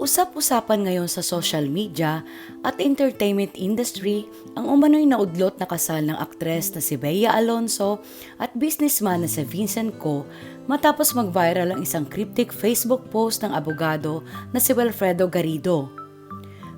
Usap-usapan ngayon sa social media at entertainment industry ang umano'y naudlot na kasal ng aktres na si Bea Alonzo at businessman na si Vincent Co matapos mag-viral ang isang cryptic Facebook post ng abogado na si Wilfredo Garrido.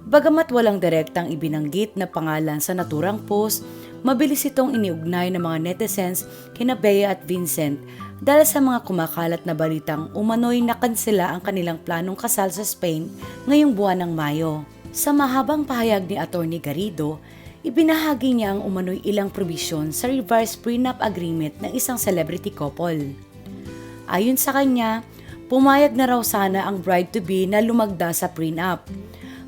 Bagamat walang direktang ibinanggit na pangalan sa naturang post, mabilis itong iniugnay ng mga netizens kina Bea at Vincent dahil sa mga kumakalat na balitang umano'y nakansela ang kanilang planong kasal sa Spain ngayong buwan ng Mayo. Sa mahabang pahayag ni Atty. Garrido, ibinahagi niya ang umano'y ilang probisyon sa reverse prenup agreement ng isang celebrity couple. Ayon sa kanya, pumayag na raw sana ang bride-to-be na lumagda sa prenup.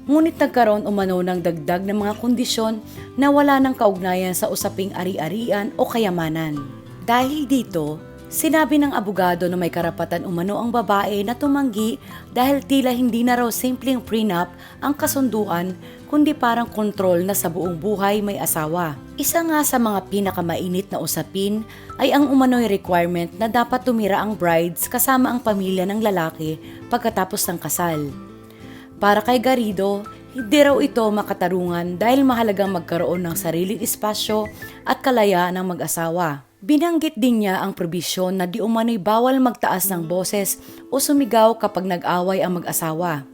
Ngunit nagkaroon umano ng dagdag ng mga kondisyon na wala ng kaugnayan sa usaping ari-arian o kayamanan. Dahil dito, sinabi ng abogado na may karapatan umano ang babae na tumanggi dahil tila hindi na raw simpleng prenup ang kasunduan kundi parang kontrol na sa buong buhay may asawa. Isa nga sa mga pinakamainit na usapin ay ang umano'y requirement na dapat tumira ang brides kasama ang pamilya ng lalaki pagkatapos ng kasal. Para kay Garrido, hindi raw ito makatarungan dahil mahalagang magkaroon ng sariling espasyo at kalayaan ng mag-asawa. Binanggit din niya ang probisyon na di umano'y bawal magtaas ng boses o sumigaw kapag nag-away ang mag-asawa.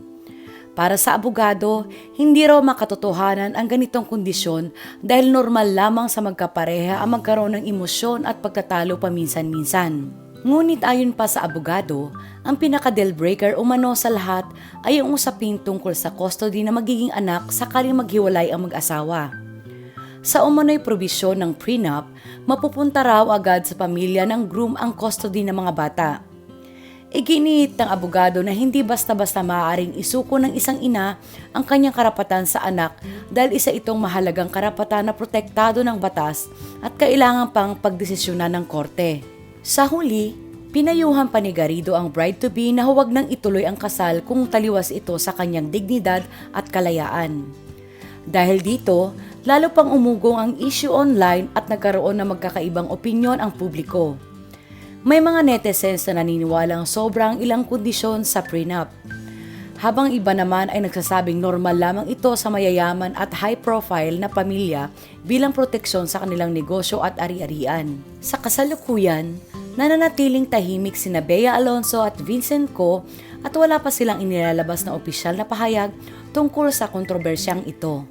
Para sa abogado, hindi raw makatotohanan ang ganitong kondisyon dahil normal lamang sa magkapareha ang magkaroon ng emosyon at pagtatalo paminsan-minsan. Ngunit ayon pa sa abogado, ang pinaka-deal breaker umano sa lahat ay ang usaping tungkol sa custody na magiging anak sakaling maghiwalay ang mag-asawa. Sa umano'y probisyon ng prenup, mapupunta raw agad sa pamilya ng groom ang custody ng mga bata. Iginiit ng abogado na hindi basta-basta maaaring isuko ng isang ina ang kanyang karapatan sa anak dahil isa itong mahalagang karapatan na protektado ng batas at kailangan pang pagdesisyonan ng korte. Sa huli, pinayuhan pa ni Garrido ang bride-to-be na huwag nang ituloy ang kasal kung taliwas ito sa kanyang dignidad at kalayaan. Dahil dito, lalo pang umugong ang issue online at nagkaroon ng magkakaibang opinyon ang publiko. May mga netizens na naniniwalang sobrang ilang kondisyon sa prenup, habang iba naman ay nagsasabing normal lamang ito sa mayayaman at high-profile na pamilya bilang proteksyon sa kanilang negosyo at ari-arian. Sa kasalukuyan, nananatiling tahimik sina Bea Alonzo at Vincent Co at wala pa silang inilalabas na opisyal na pahayag tungkol sa kontrobersyang ito.